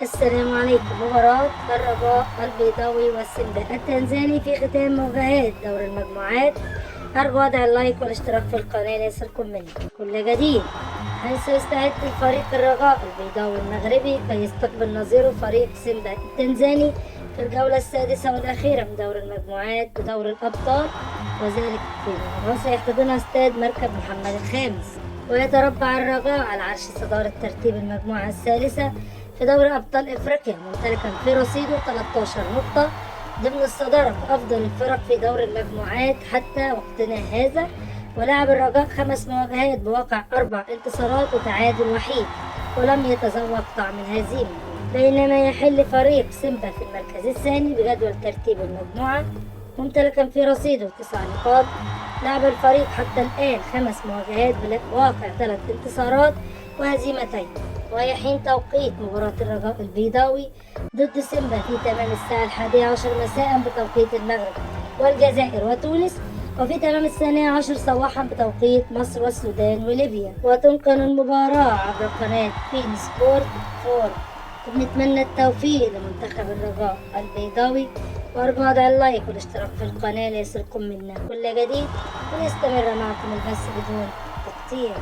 السلام عليكم. مباراة الرجاء البيضاوي والسمبا التنزاني في ختام مواجهات دور المجموعات. أرجو وضع اللايك والاشتراك في القناة ليصلكم مني كل جديد، حيث يستعد فريق الرجاء البيضاوي المغربي كي يستقبل نظيره فريق سمبا التنزاني في الجولة السادسة والأخيرة من دور المجموعات بدور الأبطال، وذلك في مباراة سيحتضنها استاد مركب محمد الخامس. ويتربع الرجاء على عرش صدارة ترتيب المجموعة الثالثة في دوري أبطال إفريقيا، ممتلكا في رصيده 13 نقطة ضمن الصدارة بأفضل الفرق في دور المجموعات حتى وقتنا هذا. ولعب الرجاء 5 مواجهات بواقع 4 انتصارات وتعادل وحيد، ولم يتذوق طعم الهزيمة، بينما يحل فريق سيمبا في المركز الثاني بجدول ترتيب المجموعة ممتلكا في رصيده 9 نقاط. لعب الفريق حتى الآن 5 مواجهات بواقع 3 انتصارات وهزيمتين، ويحين توقيت مباراة الرجاء البيضاوي ضد سيمبا في تمام الساعة 11 مساء بتوقيت المغرب والجزائر وتونس، وفي تمام 12 صباحا بتوقيت مصر والسودان وليبيا. وتنقل المباراة عبر قناة بين سبورت 4. بنتمنى التوفيق لمنتخب الرجاء البيضاوي، وأرجو وضع اللايك والاشتراك في القناة ليصلكم منا كل جديد، ونستمر معكم البث بدون تقطيع.